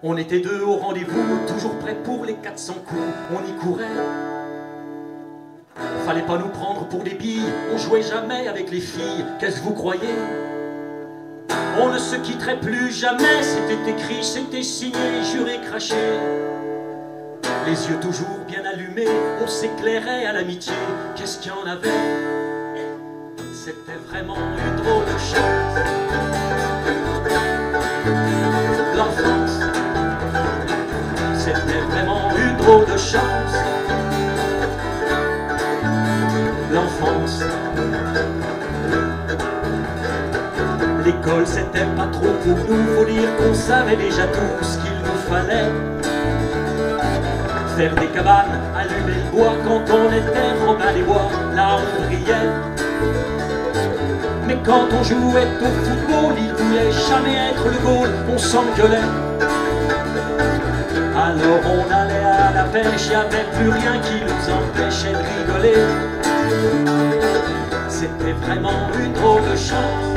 On était deux au rendez-vous, toujours prêts pour les 400 coups. On y courait. Fallait pas nous prendre pour des billes, on jouait jamais avec les filles. Qu'est-ce que vous croyez? On ne se quitterait plus jamais, c'était écrit, c'était signé, juré, craché. Les yeux toujours bien allumés, on s'éclairait à l'amitié. Qu'est-ce qu'il y en avait? C'était vraiment une drôle de chance. L'enfance, c'était vraiment une drôle de chance. L'enfance, l'école c'était pas trop pour nous, faut dire qu'on savait déjà tout ce qu'il nous fallait. Faire des cabanes, allumer le bois, quand on était Robin des Bois, là on brillait. Mais quand on jouait au football, il voulait jamais être le goal, on s'engueulait. Alors on allait à la pêche, y'avait plus rien qui nous empêchait de rigoler. C'était vraiment une drôle de chance.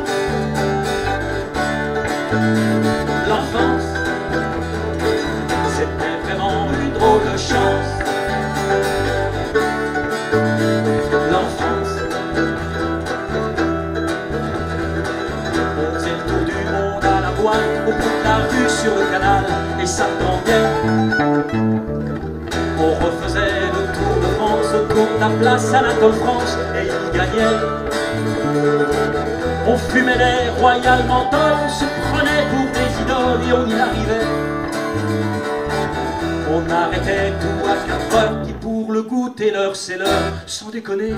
L'enfance, c'était vraiment une drôle de chance. L'enfance, on faisait le tour du monde à la voile, au bout de la rue sur le canal, et ça tendait. On refaisait le tour de France, autour de la place à l'Anatole France, et il gagnait. On fumait les Royal Menthol, on se prenait pour des idoles et on y arrivait. On arrêtait tout à 4 heures, qui pour le goûter l'heure c'est l'heure, sans déconner.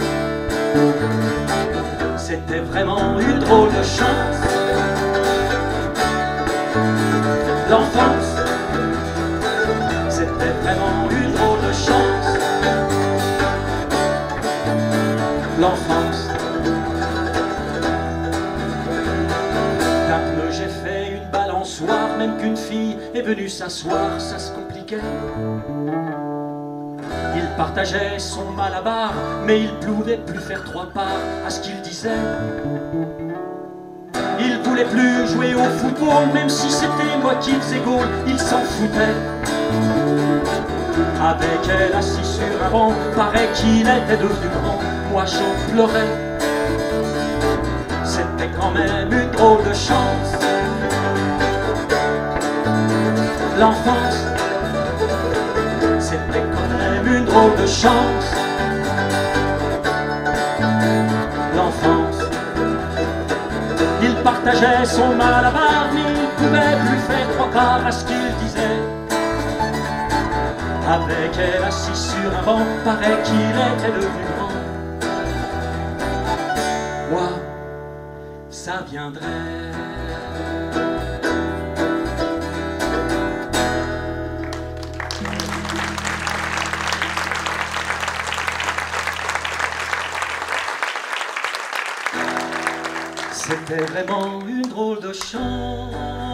C'était vraiment une drôle de chance. L'enfance, c'était vraiment une drôle de chance. L'enfance, j'ai fait une balançoire, même qu'une fille est venue s'asseoir, ça se compliquait. Il partageait son malabar, mais il pouvait plus faire 3 parts à ce qu'il disait. Il voulait plus jouer au football, même si c'était moi qui faisais goal, il s'en foutait. Avec elle assis sur un banc, paraît qu'il était devenu grand, moi j'en pleurais. C'était quand même une drôle de chance. L'enfance, c'était quand même une drôle de chance. L'enfance, il partageait son malabar, mais il pouvait plus faire 3 parts à ce qu'il disait. Avec elle assis sur un banc, paraît qu'il était devenu grand. Moi, ça viendrait. C'était vraiment une drôle de chance.